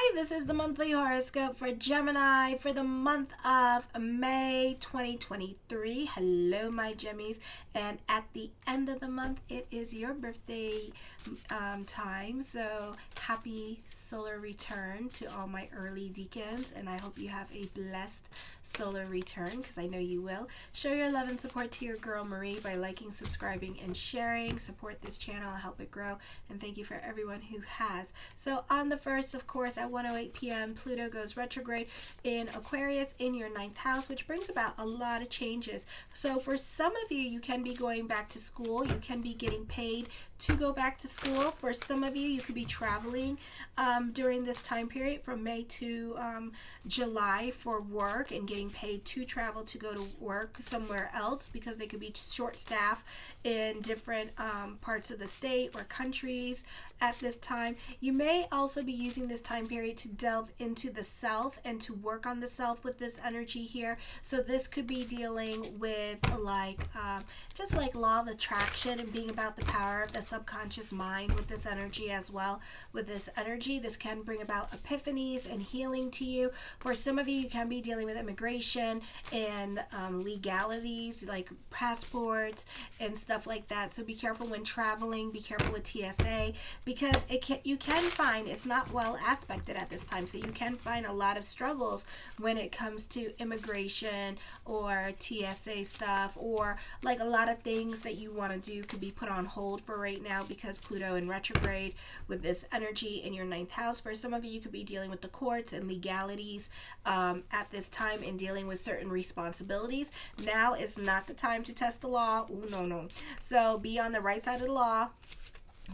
Hi, this is the monthly horoscope for Gemini for the month of May 2023. Hello, my Gemmies. And at the end of the month, it is your birthday time. So happy solar return to all my early deacons. And I hope you have a blessed solar return, because I know you will. Show your love and support to your girl Marie by liking, subscribing, and sharing. Support this channel, help it grow. And thank you for everyone who has. So on the 1st, of course, at 1:08 p.m., Pluto goes retrograde in Aquarius in your 9th house, which brings about a lot of changes. So for some of you, you can be going back to school. You can be getting paid to go back to school. For some of you, you could be traveling during this time period from May to July for work and getting paid to travel to go to work somewhere else, because they could be short staff in different parts of the state or countries at this time. You may also be using this time period to delve into the self and to work on the self with this energy here. So this could be dealing with just like law of attraction and being about the power of the subconscious mind with this energy as well. With this energy, this can bring about epiphanies and healing to you. For some of you, you can be dealing with immigration and legalities like passports and stuff like that. So be careful when traveling. Be careful with TSA, because you can find it's not well aspected at this time. So you can find a lot of struggles when it comes to immigration or TSA stuff, or like a lot of things that you want to do could be put on hold for right now because Pluto in retrograde with this energy in your 9th house. For some of you, you could be dealing with the courts and legalities at this time and dealing with certain responsibilities. Now is not the time to test the law. Ooh, no. So be on the right side of the law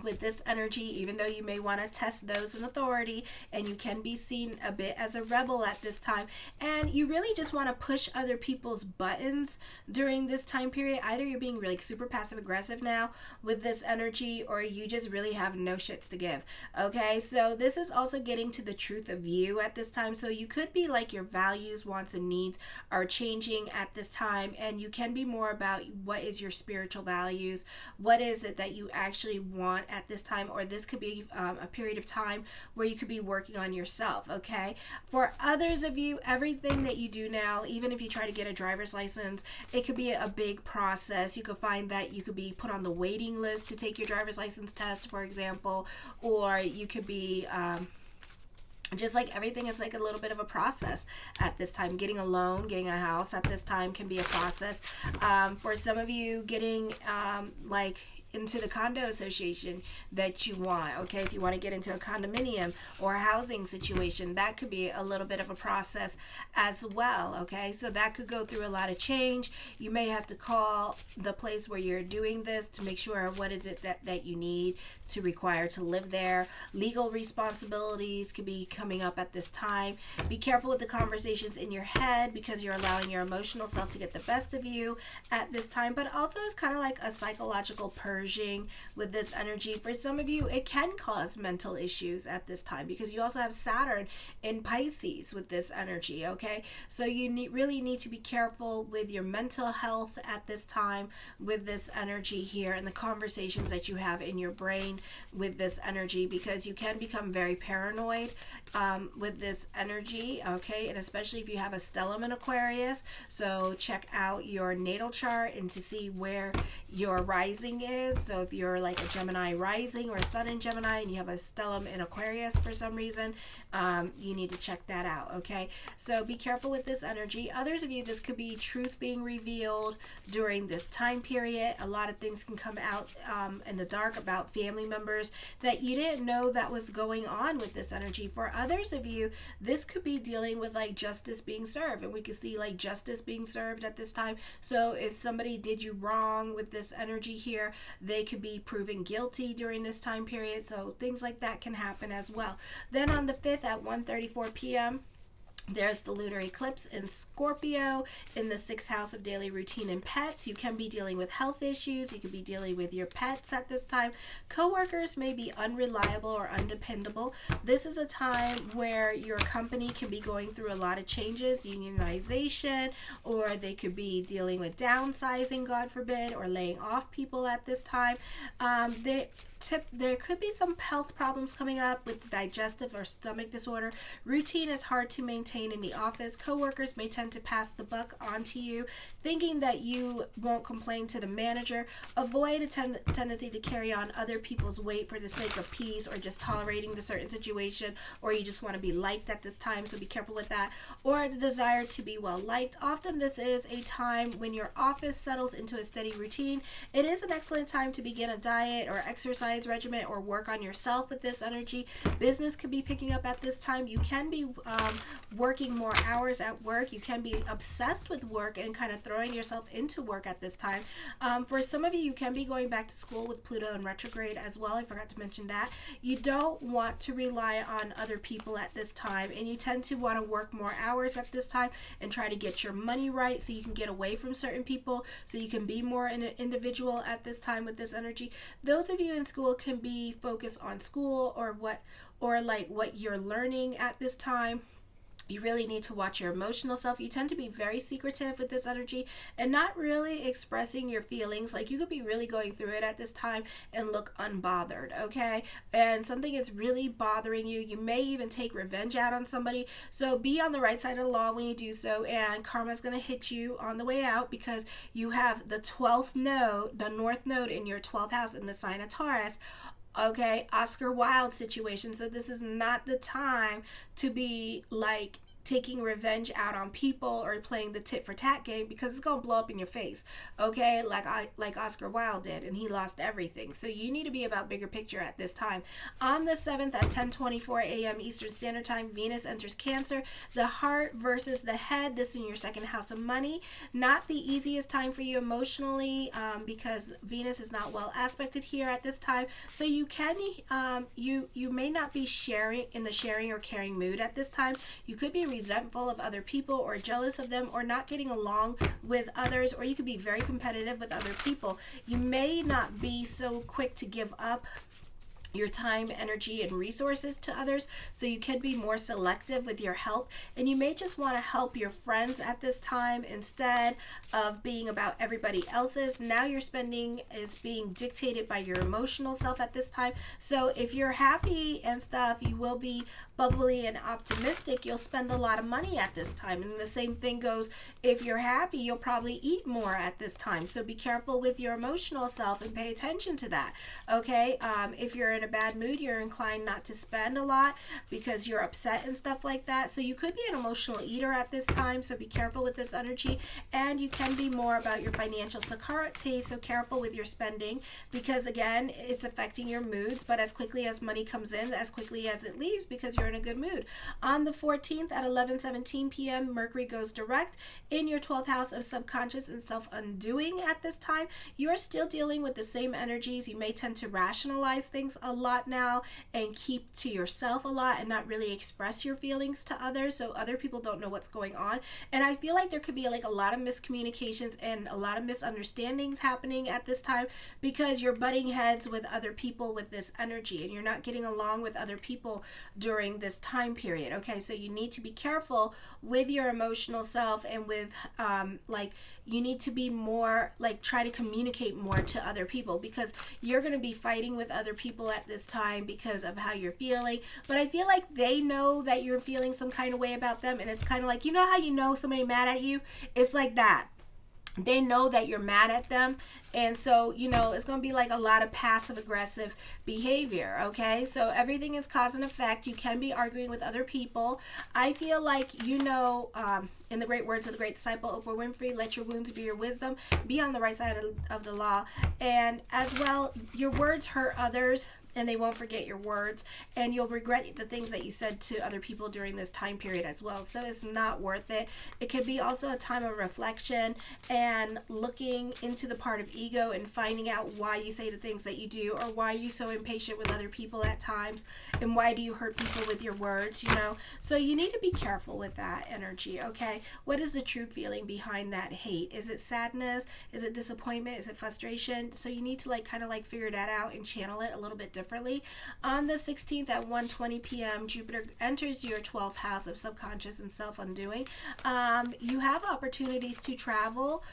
with this energy, even though you may want to test those in authority, and you can be seen a bit as a rebel at this time, and you really just want to push other people's buttons during this time period. Either you're being really super passive aggressive now with this energy, or you just really have no shits to give. Okay, so this is also getting to the truth of you at this time. So you could be like your values, wants, and needs are changing at this time, and you can be more about what is your spiritual values, what is it that you actually want at this time, or this could be a period of time where you could be working on yourself. Okay, for others of you, everything that you do now, even if you try to get a driver's license, it could be a big process. You could find that you could be put on the waiting list to take your driver's license test, for example, or you could be just like everything is like a little bit of a process at this time. Getting a loan, getting a house at this time can be a process. For some of you, getting into the condo association that you want. Okay, if you want to get into a condominium or a housing situation, that could be a little bit of a process as well. Okay, so that could go through a lot of change. You may have to call the place where you're doing this to make sure what is it that you need to require to live there. Legal responsibilities could be coming up at this time. Be careful with the conversations in your head, because you're allowing your emotional self to get the best of you at this time. But also it's kind of like a psychological purging with this energy. For some of you, it can cause mental issues at this time, because you also have Saturn in Pisces with this energy. Okay, so you really need to be careful with your mental health at this time with this energy here, and the conversations that you have in your brain with this energy, because you can become very paranoid with this energy. Okay, and especially if you have a stellium in Aquarius. So check out your natal chart and to see where your rising is. So if you're like a Gemini rising or a sun in Gemini and you have a stellium in Aquarius for some reason, you need to check that out. Okay, so be careful with this energy. Others of you, this could be truth being revealed during this time period. A lot of things can come out in the dark about family members that you didn't know that was going on with this energy. For others of you, this could be dealing with like justice being served, and we could see like justice being served at this time. So if somebody did you wrong with this energy here, they could be proven guilty during this time period. So things like that can happen as well. Then on the 5th at 1:34 p.m., there's the lunar eclipse in Scorpio in the 6th house of daily routine and pets. You can be dealing with health issues. You could be dealing with your pets at this time. Coworkers may be unreliable or undependable. This is a time where your company can be going through a lot of changes, unionization, or they could be dealing with downsizing, God forbid, or laying off people at this time. there could be some health problems coming up with digestive or stomach disorder. Routine is hard to maintain in the office. Coworkers may tend to pass the buck on to you, thinking that you won't complain to the manager. Avoid a tendency to carry on other people's weight for the sake of peace or just tolerating the certain situation, or you just want to be liked at this time, so be careful with that. Or the desire to be well liked. Often this is a time when your office settles into a steady routine. It is an excellent time to begin a diet or exercise regimen or work on yourself with this energy. Business could be picking up at this time. You can be working more hours at work. You can be obsessed with work and kind of throwing yourself into work at this time. For some of you, you can be going back to school with Pluto in retrograde as well. I forgot to mention that. You don't want to rely on other people at this time, and you tend to want to work more hours at this time and try to get your money right so you can get away from certain people, so you can be more an individual at this time with this energy. Those of you in school can be focused on school or what you're learning at this time. You really need to watch your emotional self. You tend to be very secretive with this energy and not really expressing your feelings. Like, you could be really going through it at this time and look unbothered, okay? And something is really bothering you. You may even take revenge out on somebody. So be on the right side of the law when you do so, and karma's going to hit you on the way out because you have the 12th node, the North Node in your 12th house in the sign of Taurus. Okay, Oscar Wilde situation. So this is not the time to be like taking revenge out on people or playing the tit for tat game, because it's gonna blow up in your face, okay, like Oscar Wilde did, and he lost everything. So you need to be about bigger picture at this time. On the 7th at 10:24 a.m. Eastern Standard Time, Venus enters Cancer. The heart versus the head. This is in your second house of money. Not the easiest time for you emotionally, because Venus is not well aspected here at this time. So you can you may not be sharing in the sharing or caring mood at this time. You could be resentful of other people or jealous of them or not getting along with others, or you could be very competitive with other people. You may not be so quick to give up your time, energy, and resources to others, so you could be more selective with your help, and you may just want to help your friends at this time instead of being about everybody else's. Now your spending is being dictated by your emotional self at this time. So if you're happy and stuff, you will be bubbly and optimistic. You'll spend a lot of money at this time, and the same thing goes if you're happy, you'll probably eat more at this time. So be careful with your emotional self and pay attention to that, okay? If you're in a bad mood, you're inclined not to spend a lot because you're upset and stuff like that. So you could be an emotional eater at this time, so be careful with this energy. And you can be more about your financial security, so careful with your spending, because again, it's affecting your moods. But as quickly as money comes in, as quickly as it leaves, because you're in a good mood. On the 14th at 11:17 p.m. Mercury goes direct in your 12th house of subconscious and self-undoing. At this time, you're still dealing with the same energies. You may tend to rationalize things a lot now and keep to yourself a lot and not really express your feelings to others, so other people don't know what's going on. And I feel like there could be like a lot of miscommunications and a lot of misunderstandings happening at this time, because you're butting heads with other people with this energy and you're not getting along with other people during this time period. Okay, so you need to be careful with your emotional self, and with you need to be more try to communicate more to other people, because you're going to be fighting with other people at this time because of how you're feeling. But I feel like they know that you're feeling some kind of way about them, and it's kind of like, you know how you know somebody mad at you? It's like that. They know that you're mad at them, and so it's going to be like a lot of passive aggressive behavior. Okay, so everything is cause and effect. You can be arguing with other people. I feel like in the great words of the great disciple Oprah Winfrey, let your wounds be your wisdom. Be on the right side of the law. And as well, your words hurt others, and they won't forget your words, and you'll regret the things that you said to other people during this time period as well. So it's not worth it. It could be also a time of reflection and looking into the part of ego and finding out why you say the things that you do, or why are you so impatient with other people at times, and why do you hurt people with your words, So you need to be careful with that energy, okay? What is the true feeling behind that hate? Is it sadness? Is it disappointment? Is it frustration? So you need to kind of figure that out and channel it a little bit differently. differently. On the 16th at 1:20 p.m., Jupiter enters your 12th house of subconscious and self-undoing. You have opportunities to travel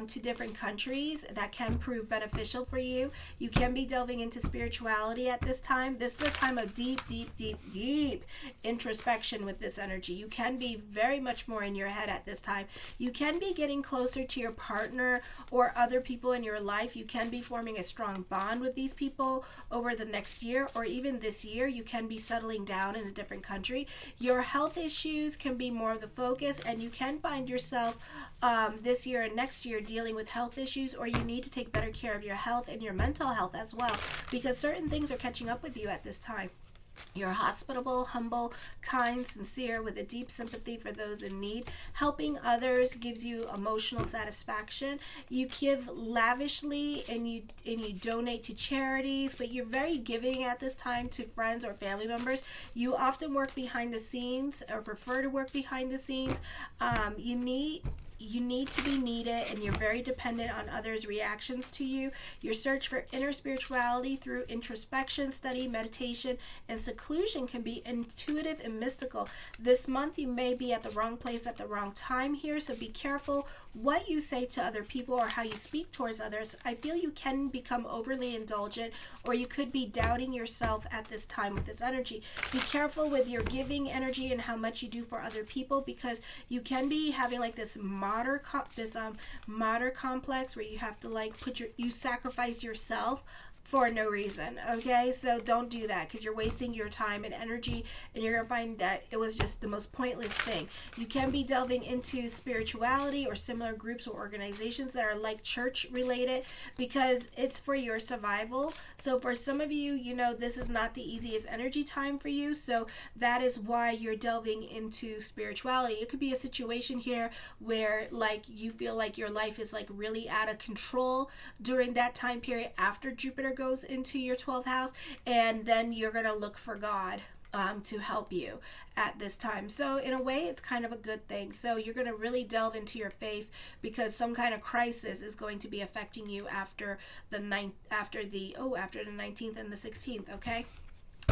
to different countries that can prove beneficial for you. You can be delving into spirituality at this time. This is a time of deep introspection with this energy. You can be very much more in your head at this time. You can be getting closer to your partner or other people in your life. You can be forming a strong bond with these people over the next year, or even this year. You can be settling down in a different country. Your health issues can be more of the focus, and you can find yourself this year and next year dealing with health issues, or you need to take better care of your health and your mental health as well, because certain things are catching up with you at this time. You're hospitable, humble, kind, sincere, with a deep sympathy for those in need. Helping others gives you emotional satisfaction. You give lavishly and you donate to charities, but you're very giving at this time to friends or family members. You often work behind the scenes, or prefer to work behind the scenes. You need to be needed, and you're very dependent on others' reactions to you. Your search for inner spirituality through introspection, study, meditation, and seclusion can be intuitive and mystical. This month you may be at the wrong place at the wrong time here, so be careful what you say to other people or how you speak towards others. I feel you can become overly indulgent, or you could be doubting yourself at this time with this energy. Be careful with your giving energy and how much you do for other people, because you can be having like this martyr complex where you have to you sacrifice yourself for no reason. Okay, so don't do that, because you're wasting your time and energy, and you're gonna find that it was just the most pointless thing. You can be delving into spirituality or similar groups or organizations that are like church related, because it's for your survival. So for some of you, this is not the easiest energy time for you, so that is why you're delving into spirituality. It could be a situation here where you feel like your life is really out of control during that time period after Jupiter goes into your 12th house, and then you're going to look for God to help you at this time. So in a way, it's kind of a good thing. So you're going to really delve into your faith, because some kind of crisis is going to be affecting you after the 19th and the 16th, okay?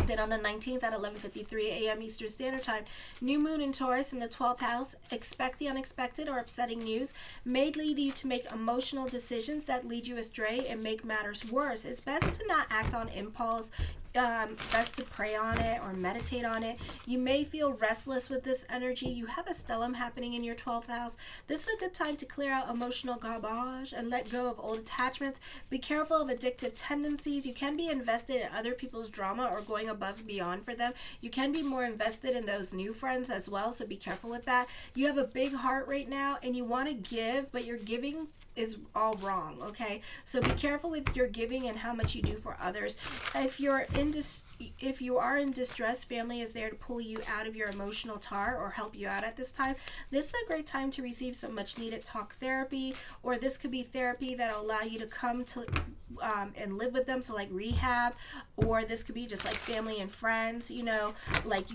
Then on the 19th at 11:53 a.m. Eastern Standard Time, new moon in Taurus in the 12th house. Expect the unexpected or upsetting news may lead you to make emotional decisions that lead you astray and make matters worse. It's best to not act on impulse. Best to pray on it or meditate on it. You may feel restless with this energy. You have a stellium happening in your 12th house. This is a good time to clear out emotional garbage and let go of old attachments. Be careful of addictive tendencies. You can be invested in other people's drama or going above and beyond for them. You can be more invested in those new friends as well, so be careful with that. You have a big heart right now, and you want to give, but your giving is all wrong, okay? So be careful with your giving and how much you do for others. If you are in distress, family is there to pull you out of your emotional tar or help you out at this time. This is a great time to receive some much needed talk therapy, or this could be therapy that will allow you to come to and live with them, so like rehab, or this could be just like family and friends, you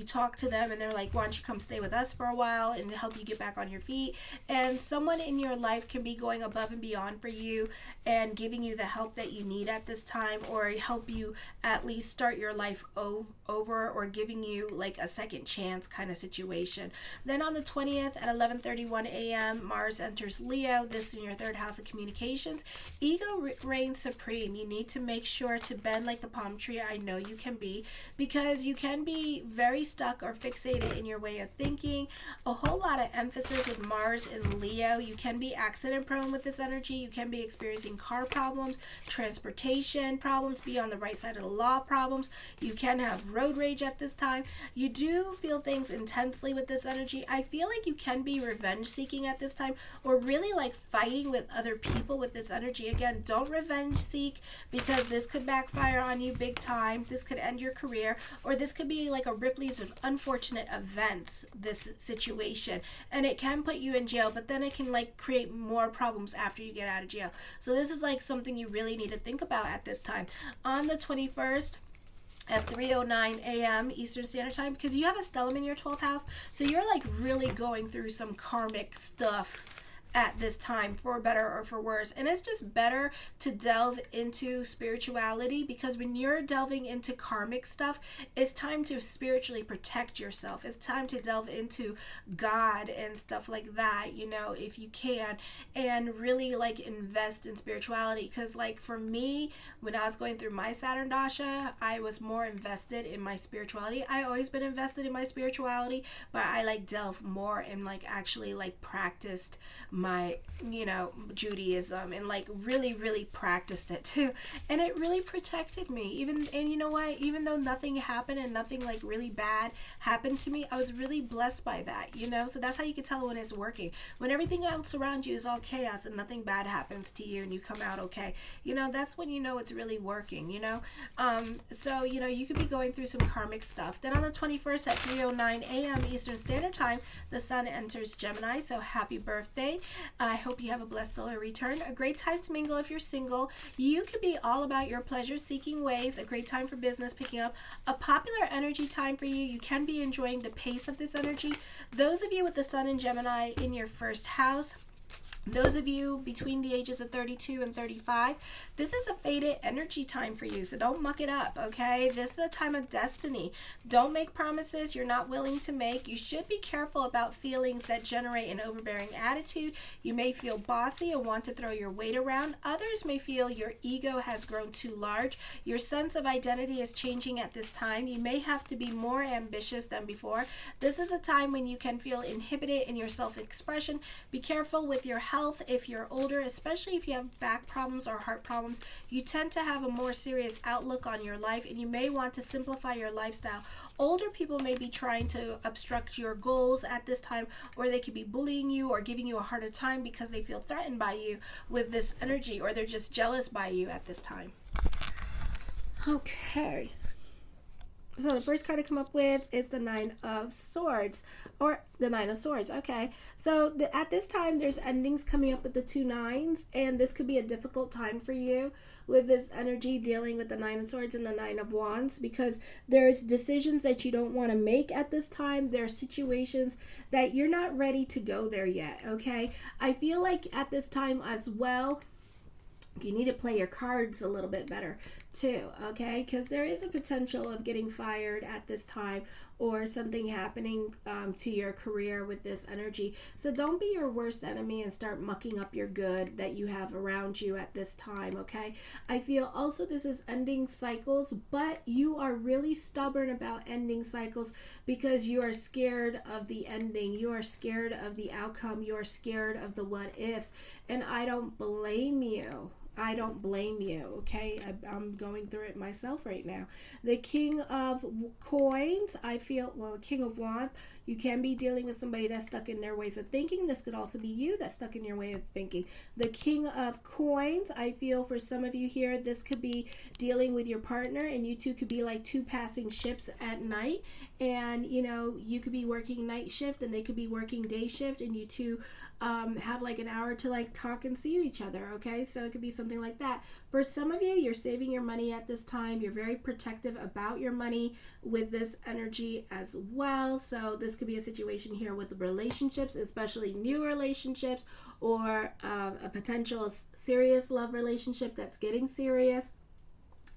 talk to them and they're like, why don't you come stay with us for a while and help you get back on your feet. And someone in your life can be going above and beyond for you and giving you the help that you need at this time, or help you at least start your life over, or giving you like a second chance kind of situation. Then on the 20th at 11:31 a.m. Mars enters Leo. This is in your 3rd house of communications. Ego reigns supreme. You need to make sure to bend like the palm tree. I know you can be, because you can be very stuck or fixated in your way of thinking. A whole lot of emphasis with Mars in Leo. You can be accident prone with this energy. You can be experiencing car problems, transportation problems, be on the right side of the law problems. You can have road rage at this time. You do feel things intensely with this energy. I feel like you can be revenge seeking at this time, or really like fighting with other people with this energy. Again, don't revenge seek, because this could backfire on you big time. This could end your career, or this could be like a Ripley's of unfortunate events, this situation, and it can put you in jail, but then it can like create more problems after you get out of jail. So this is like something you really need to think about at this time. On the 21st at 3:09 a.m. Eastern Standard Time, because you have a stellium in your 12th house, so you're like really going through some karmic stuff at this time, for better or for worse. And it's just better to delve into spirituality, because when you're delving into karmic stuff, it's time to spiritually protect yourself. It's time to delve into God and stuff like that, if you can, and really like invest in spirituality. Because like for me, when I was going through my Saturn Dasha, I was more invested in my spirituality. I always been invested in my spirituality, but I like delve more and like actually like practiced my Judaism, and like really practiced it too, and it really protected me. And you know what, even though nothing happened and nothing like really bad happened to me, I was really blessed by that, so that's how you can tell when it's working. When everything else around you is all chaos and nothing bad happens to you and you come out okay, that's when it's really working. So you could be going through some karmic stuff. Then on the 21st at 3:09 a.m. Eastern Standard Time, the sun enters Gemini. So happy birthday. I hope you have a blessed solar return. A great time to mingle if you're single. You could be all about your pleasure-seeking ways. A great time for business picking up. A popular energy time for you. You can be enjoying the pace of this energy. Those of you with the sun in Gemini in your first house, those of you between the ages of 32 and 35, this is a fated energy time for you, so don't muck it up, okay? This is a time of destiny. Don't make promises you're not willing to make. You should be careful about feelings that generate an overbearing attitude. You may feel bossy and want to throw your weight around. Others may feel your ego has grown too large. Your sense of identity is changing at this time. You may have to be more ambitious than before. This is a time when you can feel inhibited in your self-expression. Be careful with your health if you're older, especially if you have back problems or heart problems. You tend to have a more serious outlook on your life, and you may want to simplify your lifestyle. Older people may be trying to obstruct your goals at this time, or they could be bullying you or giving you a harder time because they feel threatened by you with this energy, or they're just jealous by you at this time. Okay. So the first card to come up with is the Nine of Swords, or the Nine of Swords. Okay, so at this time, there's endings coming up with the two nines, and this could be a difficult time for you with this energy dealing with the Nine of Swords and the Nine of Wands, because there's decisions that you don't want to make at this time. There are situations that you're not ready to go there yet, okay? I feel like at this time as well, you need to play your cards a little bit better too, okay? Because there is a potential of getting fired at this time, or something happening to your career with this energy. So don't be your worst enemy and start mucking up your good that you have around you at this time, okay? I feel also this is ending cycles, but you are really stubborn about ending cycles because you are scared of the ending. You are scared of the outcome. You are scared of the what ifs, and I don't blame you. I don't blame you, okay? I'm going through it myself right now. The King of Coins, I feel, well, King of Wands, you can be dealing with somebody that's stuck in their ways of thinking. This could also be you that's stuck in your way of thinking. The King of Coins, I feel for some of you here, this could be dealing with your partner, and you two could be like two passing ships at night. And, you could be working night shift and they could be working day shift, and you two have like an hour to like talk and see each other, okay? So it could be something like that. For some of you, you're saving your money at this time. You're very protective about your money with this energy as well. So this could be a situation here with relationships, especially new relationships, or a potential serious love relationship that's getting serious.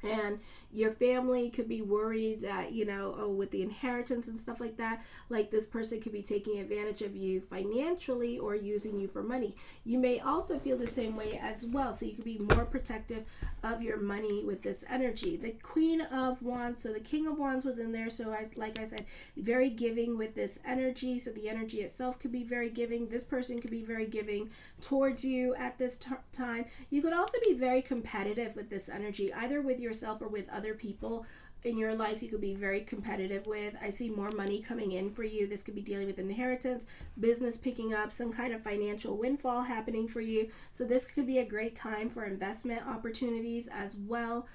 And your family could be worried that, with the inheritance and stuff like that, like this person could be taking advantage of you financially or using you for money. You may also feel the same way as well. So you could be more protective of your money with this energy. The Queen of Wands, so the King of Wands was in there. So like I said, very giving with this energy. So the energy itself could be very giving. This person could be very giving towards you at this time. You could also be very competitive with this energy, either with yourself or with other people in your life. You could be very competitive with. I see more money coming in for you. This could be dealing with inheritance, business picking up, some kind of financial windfall happening for you. So this could be a great time for investment opportunities as well.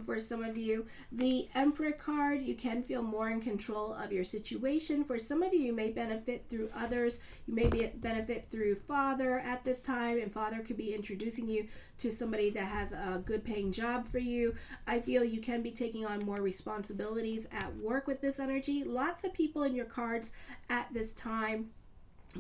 For some of you, the Emperor card, you can feel more in control of your situation. For some of you, you may benefit through others. You may benefit through father at this time, and father could be introducing you to somebody that has a good paying job for you. I feel you can be taking on more responsibilities at work with this energy. Lots of people in your cards at this time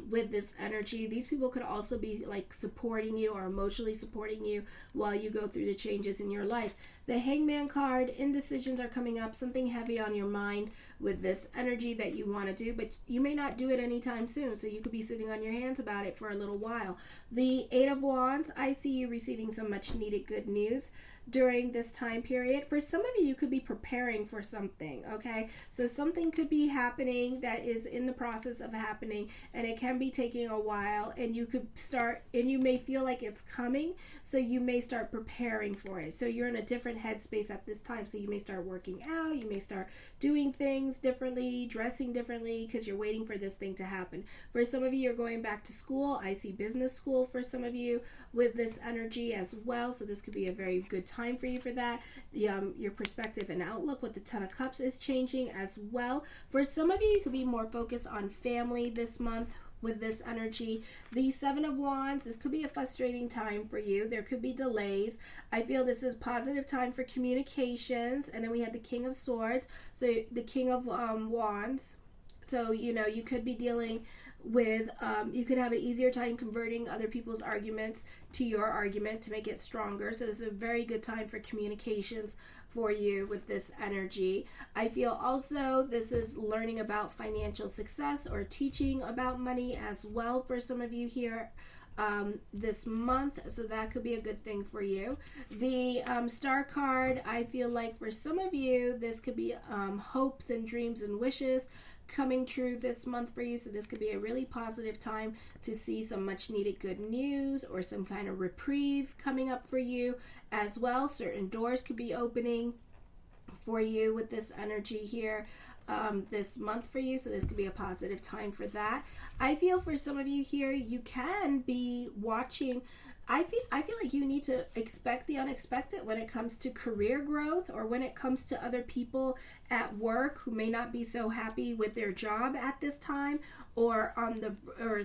with this energy. These people could also be like supporting you or emotionally supporting you while you go through the changes in your life. The Hangman card, indecisions are coming up, something heavy on your mind with this energy that you want to do, but you may not do it anytime soon, so you could be sitting on your hands about it for a little while. The Eight of Wands, I see you receiving some much needed good news during this time period. For some of you could be preparing for something, okay? So something could be happening that is in the process of happening, and it can be taking a while, and you could start, and you may feel like it's coming, so you may start preparing for it. So you're in a different headspace at this time, so you may start working out, you may start doing things differently, dressing differently, because you're waiting for this thing to happen. For some of you, you're going back to school. I see business school for some of you with this energy as well, so this could be a very good time for you for that. Your perspective and outlook with the Ten of Cups is changing as well. For some of you, you could be more focused on family this month with this energy. The Seven of Wands, this could be a frustrating time for you. There could be delays. I feel this is positive time for communications. And then we had the King of Swords, so the King of Wands. So, you could be dealing with, you could have an easier time converting other people's arguments to your argument to make it stronger. So this is a very good time for communications for you with this energy. I feel also this is learning about financial success or teaching about money as well for some of you here this month, so that could be a good thing for you. The Star card, I feel like for some of you, this could be hopes and dreams and wishes coming true this month for you. So this could be a really positive time to see some much needed good news or some kind of reprieve coming up for you as well. Certain doors could be opening for you with this energy here this month for you, so this could be a positive time for that. I feel for some of you here, you can be watching. I feel like you need to expect the unexpected when it comes to career growth, or when it comes to other people at work who may not be so happy with their job at this time, or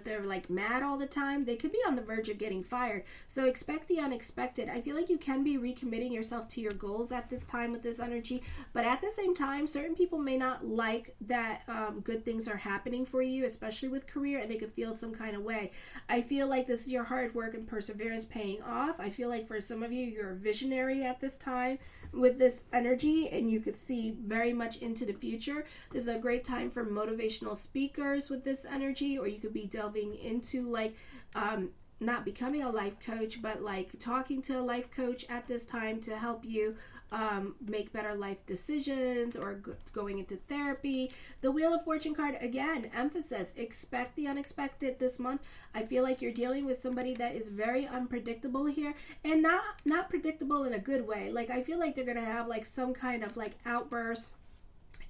they're like mad all the time. They could be on the verge of getting fired. So expect the unexpected. I feel like you can be recommitting yourself to your goals at this time with this energy, but at the same time, certain people may not like that good things are happening for you, especially with career, and they could feel some kind of way. I feel like this is your hard work and perseverance paying off. I feel like for some of you, you're a visionary at this time with this energy, and you could see very much into the future. This is a great time for motivational speakers with this energy, or you could be delving into like not becoming a life coach, but like talking to a life coach at this time to help you make better life decisions, or going into therapy. The Wheel of Fortune card, again, emphasis, expect the unexpected this month. I feel like you're dealing with somebody that is very unpredictable here, and not predictable in a good way. Like, I feel like they're gonna have like some kind of like outburst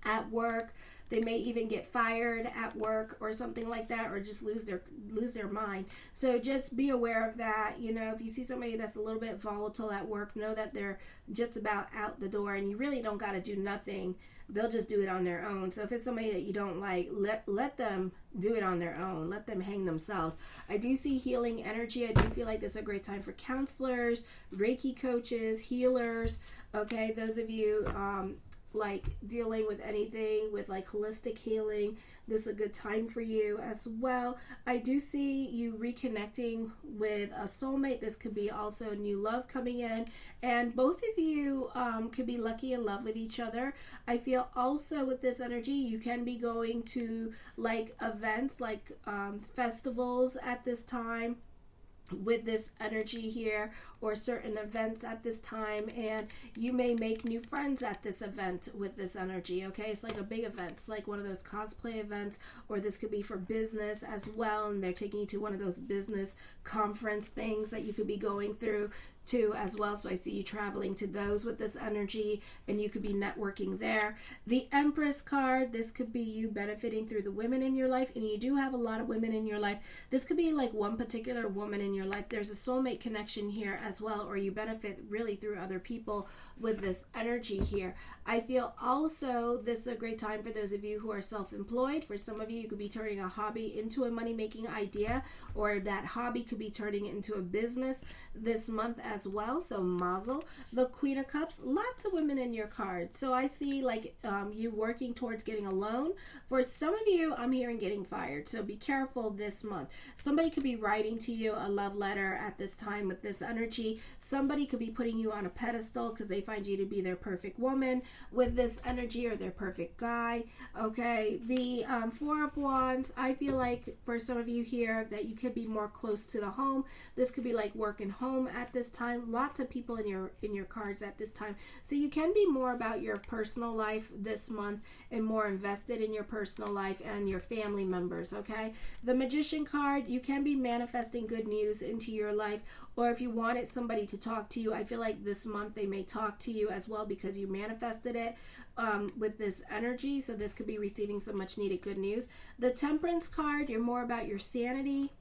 at work. They may even get fired at work or something like that, or just lose their mind. So just be aware of that. If you see somebody that's a little bit volatile at work, know that they're just about out the door, and you really don't got to do nothing. They'll just do it on their own. So if it's somebody that you don't like, let them do it on their own. Let them hang themselves. I do see healing energy. I do feel like this is a great time for counselors, Reiki coaches, healers. Okay, those of you like dealing with anything with like holistic healing, this is a good time for you as well. I do see you reconnecting with a soulmate. This could be also new love coming in, and both of you could be lucky in love with each other. I feel also with this energy, you can be going to like events, like festivals at this time with this energy here, or certain events at this time, and you may make new friends at this event with this energy. Okay, it's like a big event. It's like one of those cosplay events, or this could be for business as well, and they're taking you to one of those business conference things that you could be going through too as well. So I see you traveling to those with this energy, and you could be networking there. The Empress card, this could be you benefiting through the women in your life, and you do have a lot of women in your life. This could be like one particular woman in your life. There's a soulmate connection here as well, or you benefit really through other people with this energy here. I feel also this is a great time for those of you who are self-employed. For some of you, you could be turning a hobby into a money-making idea, or that hobby could be turning into a business this month as well, so mazel. The Queen of Cups, lots of women in your card. So I see like you working towards getting a loan. For some of you, I'm hearing getting fired. So be careful this month. Somebody could be writing to you a love letter at this time with this energy. Somebody could be putting you on a pedestal because they find you to be their perfect woman with this energy, or their perfect guy. Okay, the Four of Wands, I feel like for some of you here that you could be more close to the home. This could be like work and home at this time. Lots of people in your cards at this time. So you can be more about your personal life this month and more invested in your personal life and your family members, okay? The Magician card, you can be manifesting good news into your life, or if you wanted somebody to talk to you, I feel like this month they may talk to you as well because you manifested it with this energy. So this could be receiving some much needed good news. The Temperance card, you're more about your sanity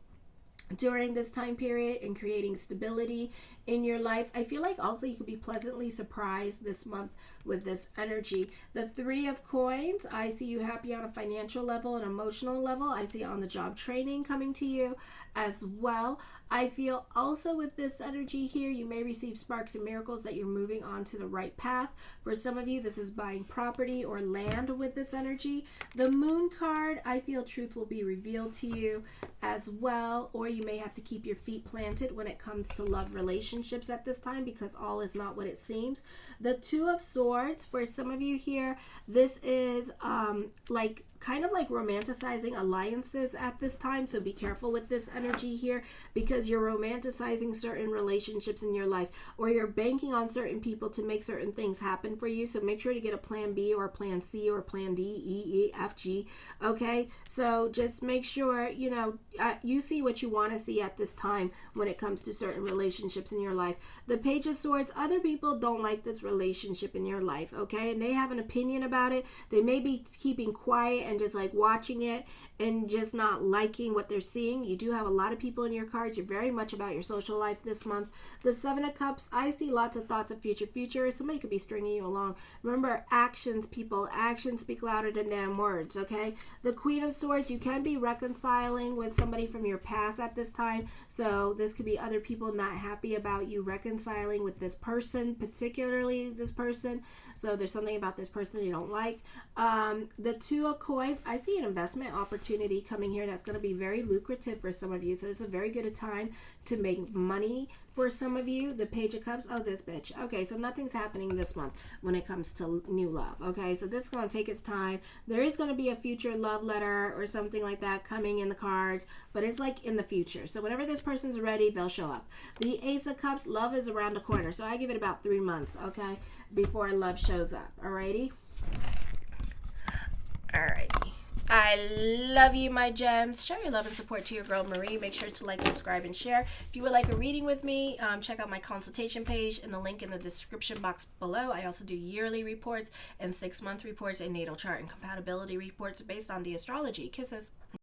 during this time period and creating stability in your life. I feel like also you could be pleasantly surprised this month with this energy. The Three of Coins, I see you happy on a financial level and emotional level. I see on the job training coming to you as well. I feel also with this energy here, you may receive sparks and miracles that you're moving on to the right path. For some of you, this is buying property or land with this energy. The Moon card, I feel truth will be revealed to you as well, or you may have to keep your feet planted when it comes to love relationships at this time because all is not what it seems. The Two of Swords, for some of you here, this is like kind of like romanticizing alliances at this time. So be careful with this energy here because you're romanticizing certain relationships in your life, or you're banking on certain people to make certain things happen for you. So make sure to get a plan B or a plan C or plan D, E, F, G. Okay. So just make sure, you see what you want to see at this time when it comes to certain relationships in your life. The Page of Swords, other people don't like this relationship in your life. Okay. And they have an opinion about it. They may be keeping quiet and just like watching it and just not liking what they're seeing. You do have a lot of people in your cards. You're very much about your social life this month. The Seven of Cups, I see lots of thoughts of future. Somebody could be stringing you along. Remember, actions speak louder than damn words, okay? The Queen of Swords, you can be reconciling with somebody from your past at this time. So this could be other people not happy about you reconciling with this person, particularly this person. So there's something about this person you don't like. The Two of Coins, I see an investment opportunity coming here that's going to be very lucrative for some of you. So it's a very good time to make money for some of you. The Page of Cups, oh, this bitch. Okay, so nothing's happening this month when it comes to new love. Okay, so this is going to take its time. There is going to be a future love letter or something like that coming in the cards, but it's like in the future. So whenever this person's ready, they'll show up. The Ace of Cups, love is around the corner. So I give it about 3 months, okay, before love shows up. Alrighty? Alrighty. I love you, my gems. Show your love and support to your girl, Marie. Make sure to like, subscribe, and share. If you would like a reading with me, check out my consultation page and the link in the description box below. I also do yearly reports and 6-month reports and natal chart and compatibility reports based on the astrology. Kisses.